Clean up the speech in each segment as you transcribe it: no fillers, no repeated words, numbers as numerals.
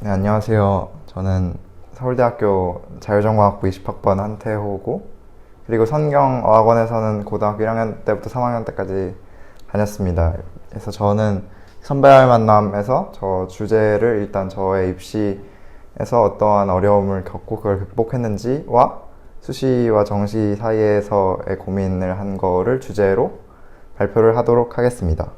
네, 안녕하세요. 저는 서울대학교 자율전공학부 20학번 한태호고, 그리고 성경어학원에서는 고등학교 1학년 때부터 3학년 때까지 다녔습니다. 그래서 저는 선배와의 만남에서 저 주제를 일단 저의 입시에서 어떠한 어려움을 겪고 그걸 극복했는지와 수시와 정시 사이에서의 고민을 한 거를 주제로 발표를 하도록 하겠습니다.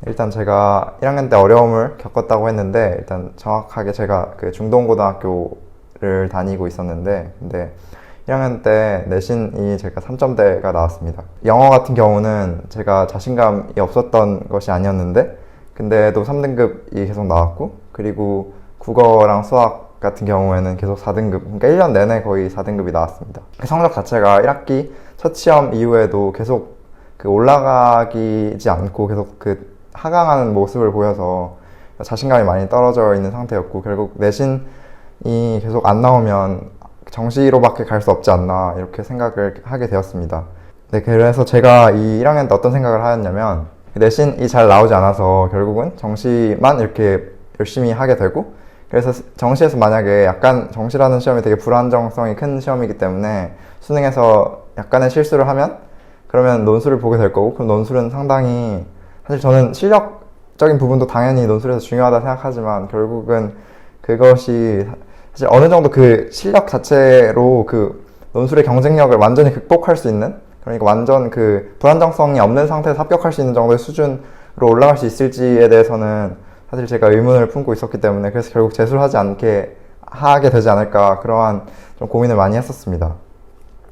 일단 제가 1학년 때 어려움을 겪었다고 했는데, 일단 정확하게 제가 그 중동고등학교를 다니고 있었는데, 근데 1학년 때 내신이 제가 3점대가 나왔습니다. 영어 같은 경우는 제가 자신감이 없었던 것이 아니었는데, 근데도 3등급이 계속 나왔고, 그리고 국어랑 수학 같은 경우에는 계속 4등급, 그러니까 1년 내내 거의 4등급이 나왔습니다. 그 성적 자체가 1학기 첫 시험 이후에도 계속 올라가지 않고 계속 하강하는 모습을 보여서 자신감이 많이 떨어져 있는 상태였고, 결국 내신이 계속 안 나오면 정시로밖에 갈 수 없지 않나 이렇게 생각을 하게 되었습니다. 네, 그래서 제가 이 1학년 때 어떤 생각을 하였냐면, 내신이 잘 나오지 않아서 결국은 정시만 이렇게 열심히 하게 되고, 그래서 정시에서 만약에 약간 정시라는 시험이 되게 불안정성이 큰 시험이기 때문에 수능에서 약간의 실수를 하면 그러면 논술을 보게 될 거고, 그럼 논술은 상당히, 사실 저는 실력적인 부분도 당연히 논술에서 중요하다 생각하지만, 결국은 그것이 사실 어느 정도 그 실력 자체로 그 논술의 경쟁력을 완전히 극복할 수 있는, 그러니까 완전 그 불안정성이 없는 상태에서 합격할 수 있는 정도의 수준으로 올라갈 수 있을지에 대해서는 사실 제가 의문을 품고 있었기 때문에, 그래서 결국 재수를 하지 않게 하게 되지 않을까, 그러한 좀 고민을 많이 했었습니다.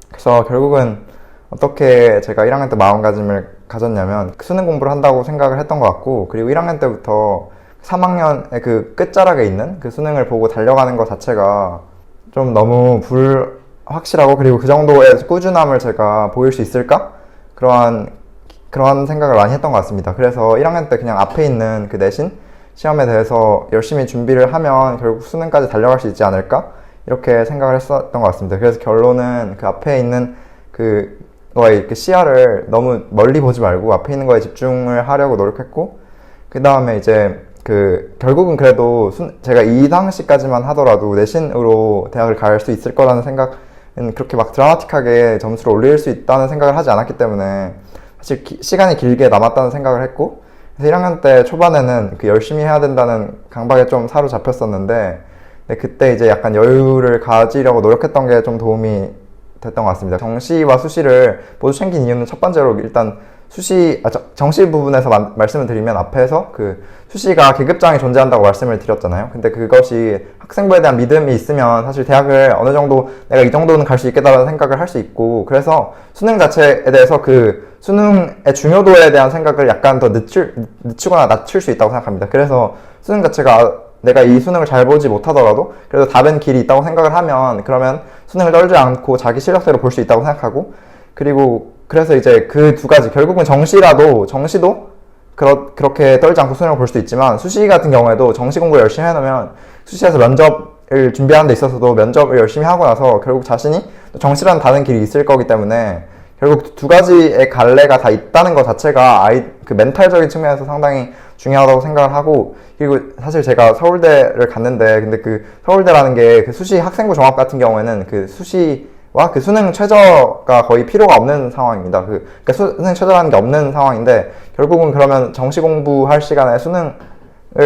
그래서 결국은 어떻게 제가 1학년 때 마음가짐을 가졌냐면, 수능 공부를 한다고 생각을 했던 것 같고, 그리고 1학년 때부터 3학년의 그 끝자락에 있는 그 수능을 보고 달려가는 것 자체가 좀 너무 불확실하고, 그리고 그 정도의 꾸준함을 제가 보일 수 있을까? 그런 생각을 많이 했던 것 같습니다. 그래서 1학년 때 그냥 앞에 있는 그 내신 시험에 대해서 열심히 준비를 하면 결국 수능까지 달려갈 수 있지 않을까? 이렇게 생각을 했었던 것 같습니다. 그래서 결론은 그 앞에 있는 거의 그 시야를 너무 멀리 보지 말고 앞에 있는 거에 집중을 하려고 노력했고, 그 다음에 이제 결국은 그래도 제가 2당시까지만 하더라도 내신으로 대학을 갈 수 있을 거라는 생각은, 그렇게 막 드라마틱하게 점수를 올릴 수 있다는 생각을 하지 않았기 때문에 사실 시간이 길게 남았다는 생각을 했고, 그래서 1학년 때 초반에는 열심히 해야 된다는 강박에 좀 사로잡혔었는데, 그때 이제 약간 여유를 가지려고 노력했던 게 좀 도움이 됐던 것 같습니다. 정시와 수시를 모두 챙긴 이유는 첫 번째로 일단 정시 부분에서 말씀을 드리면, 앞에서 수시가 계급장이 존재한다고 말씀을 드렸잖아요. 근데 그것이 학생부에 대한 믿음이 있으면 사실 대학을 어느 정도 내가 이 정도는 갈 수 있겠다라는 생각을 할 수 있고, 그래서 수능 자체에 대해서 수능의 중요도에 대한 생각을 약간 더 늦추거나 낮출 수 있다고 생각합니다. 그래서 수능 자체가 내가 이 수능을 잘 보지 못하더라도 그래도 다른 길이 있다고 생각을 하면, 그러면 수능을 떨지 않고 자기 실력대로 볼 수 있다고 생각하고, 그래서 이제 그 두 가지, 결국은 정시도 그렇게 떨지 않고 수능을 볼 수도 있지만, 수시 같은 경우에도 정시 공부를 열심히 해놓으면 수시에서 면접을 준비하는 데 있어서도 면접을 열심히 하고 나서 결국 자신이 정시라는 다른 길이 있을 거기 때문에, 결국 두 가지의 갈래가 다 있다는 것 자체가 멘탈적인 측면에서 상당히 중요하다고 생각을 하고, 그리고 사실 제가 서울대를 갔는데, 근데 서울대라는 게 수시 학생부 종합 같은 경우에는 수시와 수능 최저가 거의 필요가 없는 상황입니다. 그러니까 수능 최저라는 게 없는 상황인데, 결국은 그러면 정시 공부할 시간에 수능을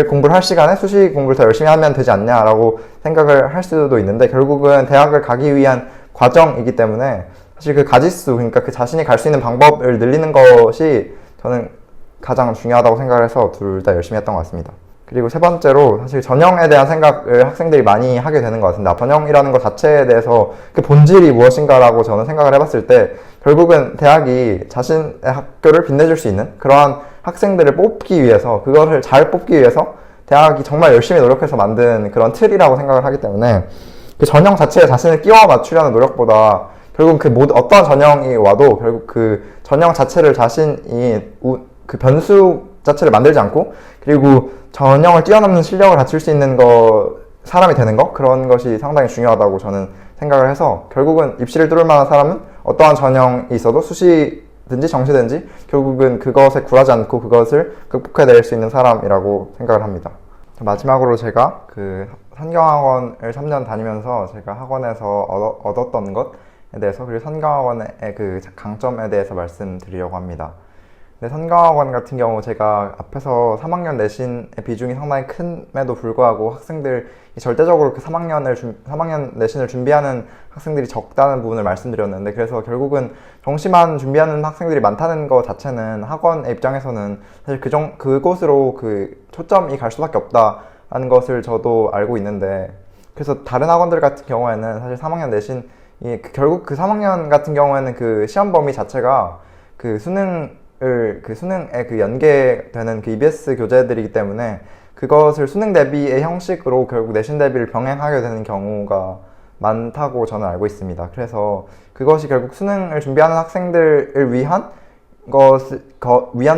공부를 할 시간에 수시 공부를 더 열심히 하면 되지 않냐라고 생각을 할 수도 있는데, 결국은 대학을 가기 위한 과정이기 때문에 사실 가지수, 그러니까 자신이 갈 수 있는 방법을 늘리는 것이 저는 가장 중요하다고 생각을 해서 둘 다 열심히 했던 것 같습니다. 그리고 세 번째로, 사실 전형에 대한 생각을 학생들이 많이 하게 되는 것 같습니다. 전형이라는 것 자체에 대해서 그 본질이 무엇인가라고 저는 생각을 해봤을 때, 결국은 대학이 자신의 학교를 빛내줄 수 있는 그러한 학생들을 뽑기 위해서, 그것을 잘 뽑기 위해서 대학이 정말 열심히 노력해서 만든 그런 틀이라고 생각을 하기 때문에, 그 전형 자체에 자신을 끼워 맞추려는 노력보다, 결국 어떤 전형이 와도 결국 전형 자체를 자신이 변수 자체를 만들지 않고, 그리고 전형을 뛰어넘는 실력을 갖출 수 있는 사람이 되는 그런 것이 상당히 중요하다고 저는 생각을 해서, 결국은 입시를 뚫을 만한 사람은 어떠한 전형이 있어도 수시든지 정시든지 결국은 그것에 굴하지 않고 그것을 극복해낼 수 있는 사람이라고 생각을 합니다. 마지막으로 제가 그 선경학원을 3년 다니면서 제가 학원에서 얻었던 것에 대해서 그리고 선경학원의 그 강점에 대해서 말씀드리려고 합니다. 근데 선경학원 같은 경우 제가 앞에서 3학년 내신의 비중이 상당히 큼에도 불구하고 학생들 절대적으로 그 3학년 내신을 준비하는 학생들이 적다는 부분을 말씀드렸는데, 그래서 결국은 정시만 준비하는 학생들이 많다는 것 자체는 학원의 입장에서는 사실 그곳으로 그 초점이 갈 수밖에 없다는 것을 저도 알고 있는데, 그래서 다른 학원들 같은 경우에는 사실 3학년 내신 결국 그 3학년 같은 경우에는 그 시험 범위 자체가 그 수능에 그 연계되는 그 EBS 교재들이기 때문에 그것을 수능 대비의 형식으로 결국 내신 대비를 병행하게 되는 경우가 많다고 저는 알고 있습니다. 그래서 그것이 결국 수능을 준비하는 학생들을 위한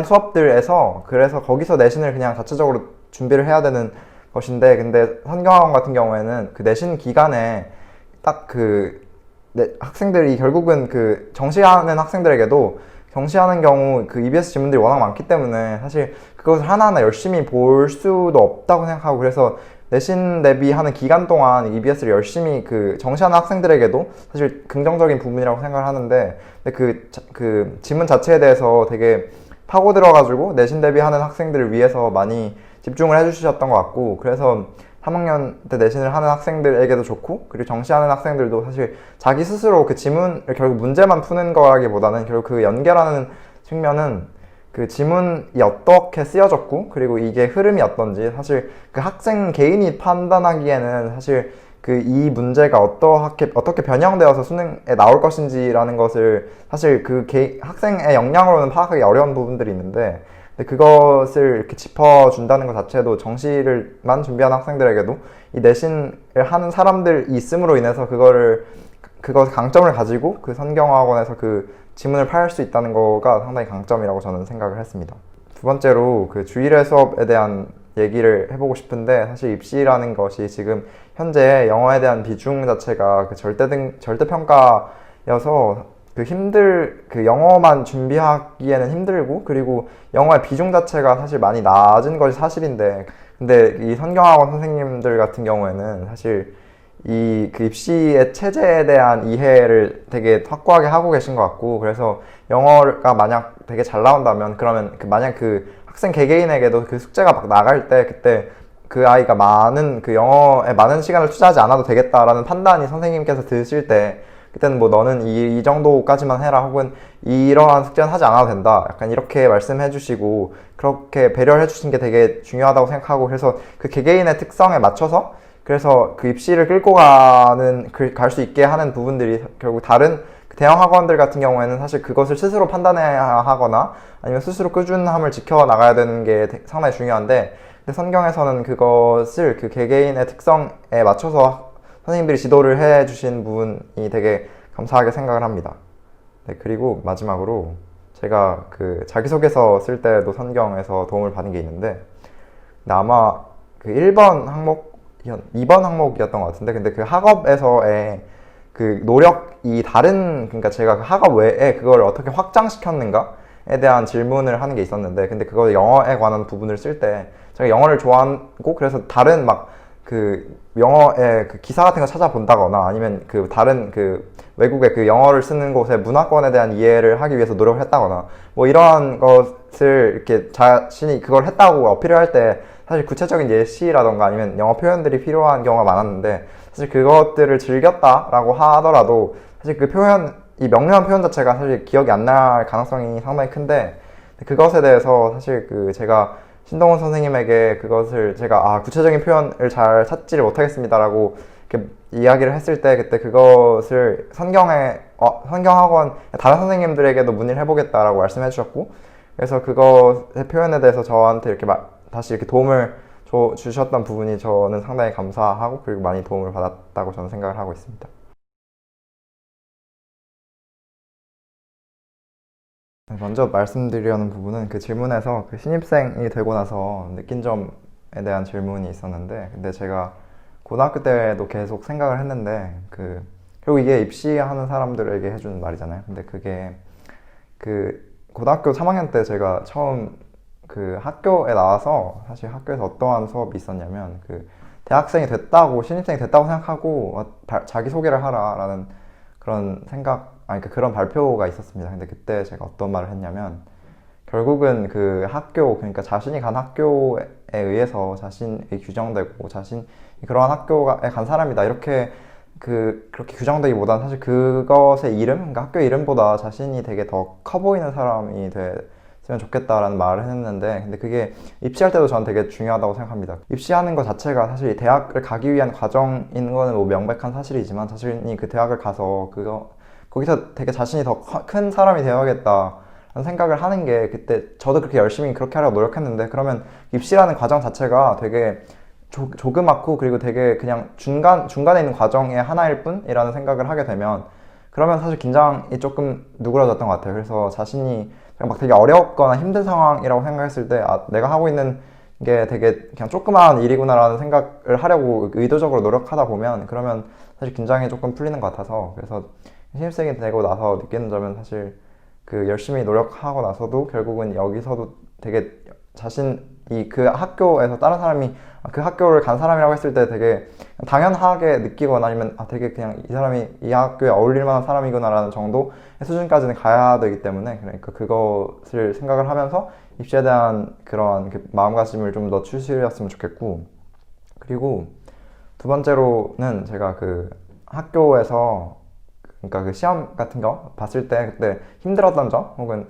수업들에서 그래서 거기서 내신을 그냥 자체적으로 준비를 해야 되는 것인데, 근데 선경학원 같은 경우에는 그 내신 기간에 딱 학생들이 결국은 그 정시하는 학생들에게도 정시하는 경우 그 EBS 지문들이 워낙 많기 때문에 사실 그것을 하나하나 열심히 볼 수도 없다고 생각하고, 그래서 내신 대비하는 기간 동안 EBS를 열심히 그 정시하는 학생들에게도 사실 긍정적인 부분이라고 생각을 하는데, 근데 그 지문 자체에 대해서 되게 파고 들어가지고 내신 대비하는 학생들을 위해서 많이 집중을 해주셨던 것 같고, 그래서 3학년 때 내신을 하는 학생들에게도 좋고, 그리고 정시하는 학생들도 사실 자기 스스로 그 지문을 결국 문제만 푸는 거라기보다는 결국 그 연결하는 측면은 그 지문이 어떻게 쓰여졌고, 그리고 이게 흐름이 어떤지 사실 그 학생 개인이 판단하기에는 사실 그 이 문제가 어떻게 변형되어서 수능에 나올 것인지라는 것을 사실 학생의 역량으로는 파악하기 어려운 부분들이 있는데, 근데 그것을 이렇게 짚어준다는 것 자체도 정시를만 준비하는 학생들에게도 이 내신을 하는 사람들이 있음으로 인해서 그것 강점을 가지고 그 선경학원에서 그 지문을 팔 수 있다는 거가 상당히 강점이라고 저는 생각을 했습니다. 두 번째로 그 주일회 수업에 대한 얘기를 해보고 싶은데, 사실 입시라는 것이 지금 현재 영어에 대한 비중 자체가 그 절대평가여서 그 영어만 준비하기에는 힘들고, 그리고 영어의 비중 자체가 사실 많이 낮은 것이 사실인데, 근데 이 선경학원 선생님들 같은 경우에는 사실 그 입시의 체제에 대한 이해를 되게 확고하게 하고 계신 것 같고, 그래서 영어가 만약 되게 잘 나온다면, 그러면 만약 그 학생 개개인에게도 그 숙제가 막 나갈 때 그때 그 아이가 영어에 많은 시간을 투자하지 않아도 되겠다라는 판단이 선생님께서 드실 때, 그때는 뭐 너는 이 정도까지만 해라, 혹은 이러한 숙제는 하지 않아도 된다, 약간 이렇게 말씀해 주시고 그렇게 배려를 해 주신 게 되게 중요하다고 생각하고, 그래서 그 개개인의 특성에 맞춰서 그래서 그 입시를 끌고 갈 수 있게 하는 부분들이 결국 다른 대형 학원들 같은 경우에는 사실 그것을 스스로 판단해야 하거나 아니면 스스로 꾸준함을 지켜나가야 되는 게 상당히 중요한데, 근데 선경에서는 그것을 그 개개인의 특성에 맞춰서 선생님들이 지도를 해주신 부분이 되게 감사하게 생각을 합니다. 네, 그리고 마지막으로 제가 그 자기소개서 쓸 때도 선경에서 도움을 받은 게 있는데, 근데 아마 그 1번 항목, 2번 항목이었던 것 같은데, 근데 그 학업에서의 그 노력이 그러니까 제가 그 학업 외에 그걸 어떻게 확장시켰는가에 대한 질문을 하는 게 있었는데, 근데 그거 영어에 관한 부분을 쓸 때 제가 영어를 좋아하고, 그래서 다른 영어의 그 기사 같은 거 찾아본다거나 아니면 그 다른 그 외국의 그 영어를 쓰는 곳의 문화권에 대한 이해를 하기 위해서 노력을 했다거나 뭐 이러한 것을 이렇게 자신이 그걸 했다고 어필을 할 때 사실 구체적인 예시라던가 아니면 영어 표현들이 필요한 경우가 많았는데, 사실 그것들을 즐겼다라고 하더라도 사실 이 명료한 표현 자체가 사실 기억이 안 날 가능성이 상당히 큰데, 그것에 대해서 사실 제가 신동훈 선생님에게 그것을 제가 구체적인 표현을 잘 찾지를 못하겠습니다라고 이렇게 이야기를 했을 때, 그때 그것을 선경학원 다른 선생님들에게도 문의를 해보겠다라고 말씀해 주셨고, 그래서 그것의 표현에 대해서 저한테 이렇게 다시 이렇게 도움을 주셨던 부분이 저는 상당히 감사하고, 그리고 많이 도움을 받았다고 저는 생각을 하고 있습니다. 먼저 말씀드리려는 부분은 그 질문에서 그 신입생이 되고 나서 느낀 점에 대한 질문이 있었는데, 근데 제가 고등학교 때도 계속 생각을 했는데, 결국 이게 입시하는 사람들에게 해주는 말이잖아요. 근데 그게 고등학교 3학년 때 제가 처음 그 학교에 나와서 사실 학교에서 어떠한 수업이 있었냐면 그 대학생이 됐다고 신입생이 됐다고 생각하고 자기소개를 하라라는 그런 아니 그런 발표가 있었습니다. 근데 그때 제가 어떤 말을 했냐면 결국은 그 학교 그러니까 자신이 간 학교에 의해서 자신이 규정되고 자신이 그러한 학교에 간 사람이다 이렇게 그렇게 규정되기보다는 사실 그것의 이름, 그러니까 학교 이름보다 자신이 되게 더 커 보이는 사람이 됐으면 좋겠다라는 말을 했는데, 근데 그게 입시할 때도 저는 되게 중요하다고 생각합니다. 입시하는 것 자체가 사실 대학을 가기 위한 과정인 거는 뭐 명백한 사실이지만, 자신이 그 대학을 가서 거기서 되게 자신이 더 큰 사람이 되어야겠다 라는 생각을 하는 게, 그때 저도 그렇게 열심히 그렇게 하려고 노력했는데, 그러면 입시라는 과정 자체가 되게 조그맣고 그리고 되게 그냥 중간에 있는 과정의 하나일 뿐이라는 생각을 하게 되면, 그러면 사실 긴장이 조금 누그러졌던 것 같아요. 그래서 자신이 막 되게 어렵거나 힘든 상황이라고 생각했을 때, 내가 하고 있는 게 되게 그냥 조그마한 일이구나라는 생각을 하려고 의도적으로 노력하다 보면, 그러면 사실 긴장이 조금 풀리는 것 같아서, 그래서 신입생이 되고 나서 느끼는 점은 사실 그 열심히 노력하고 나서도 결국은 여기서도 되게 자신이 그 학교에서 다른 사람이 그 학교를 간 사람이라고 했을 때 되게 당연하게 느끼거나 아니면 되게 그냥 이 사람이 이 학교에 어울릴 만한 사람이구나 라는 정도의 수준까지는 가야 되기 때문에, 그러니까 그것을 생각을 하면서 입시에 대한 그런 마음가짐을 좀 더 추스렸으면 좋겠고, 그리고 두 번째로는 제가 그 학교에서 그러니까 그 시험 같은 거 봤을 때 그때 힘들었던 점, 혹은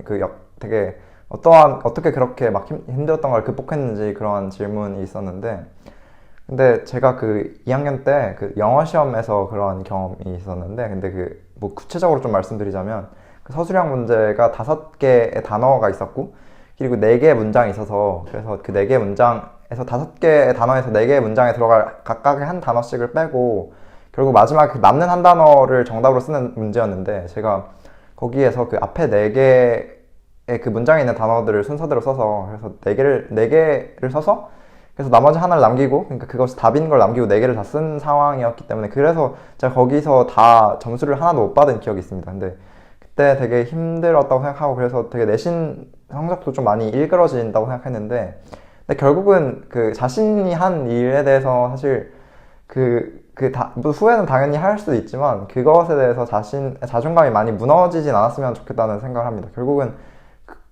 되게 어떻게 그렇게 막 힘들었던 걸 극복했는지 그런 질문이 있었는데, 근데 제가 그 2학년 때 그 영어 시험에서 그런 경험이 있었는데, 근데 그 뭐 구체적으로 좀 말씀드리자면 그 서술형 문제가 5개의 단어가 있었고, 그리고 4개의 문장이 있어서, 그래서 그 4개의 문장에서 5개의 단어에서 4개의 문장에 들어갈 각각의 한 단어씩을 빼고 결국 마지막 그 남는 한 단어를 정답으로 쓰는 문제였는데, 제가 거기에서 그 앞에 4개의 그 문장에 있는 단어들을 순서대로 써서, 그래서 4개를 써서, 그래서 나머지 하나를 남기고, 그러니까 그것이 답인 걸 남기고 4개를 다 쓴 상황이었기 때문에, 그래서 제가 거기서 다 점수를 하나도 못 받은 기억이 있습니다. 근데 그때 되게 힘들었다고 생각하고, 그래서 되게 내신 성적도 좀 많이 일그러진다고 생각했는데, 근데 결국은 그 자신이 한 일에 대해서 사실 뭐 후회는 당연히 할 수도 있지만, 그것에 대해서 자존감이 많이 무너지진 않았으면 좋겠다는 생각을 합니다. 결국은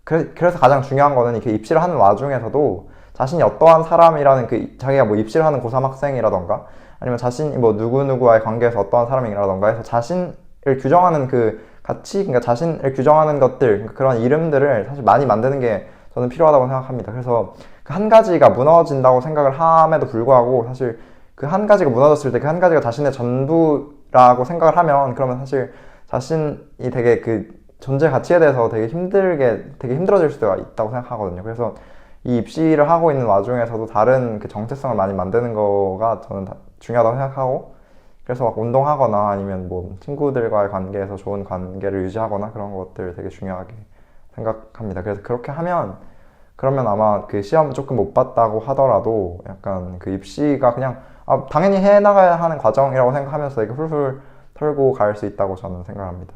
그래서 가장 중요한 거는 그 입시를 하는 와중에서도 자신이 어떠한 사람이라는 자기가 뭐 입시를 하는 고3 학생이라던가 아니면 자신이 뭐 누구누구와의 관계에서 어떠한 사람이라던가 해서 자신을 규정하는 그 가치, 그러니까 자신을 규정하는 것들, 그러니까 그런 이름들을 사실 많이 만드는 게 저는 필요하다고 생각합니다. 그래서 그 한 가지가 무너진다고 생각을 함에도 불구하고, 사실 그 한 가지가 무너졌을 때 그 한 가지가 자신의 전부라고 생각을 하면, 그러면 사실 자신이 되게 그 존재 가치에 대해서 되게 힘들어질 수가 있다고 생각하거든요. 그래서 이 입시를 하고 있는 와중에서도 다른 그 정체성을 많이 만드는 거가 저는 중요하다고 생각하고, 그래서 막 운동하거나 아니면 뭐 친구들과의 관계에서 좋은 관계를 유지하거나 그런 것들 되게 중요하게 생각합니다. 그래서 그렇게 그러면 아마 그 시험 조금 못 봤다고 하더라도 약간 그 입시가 그냥 당연히 해나가야 하는 과정이라고 생각하면서 되게 훌훌 털고 갈 수 있다고 저는 생각합니다.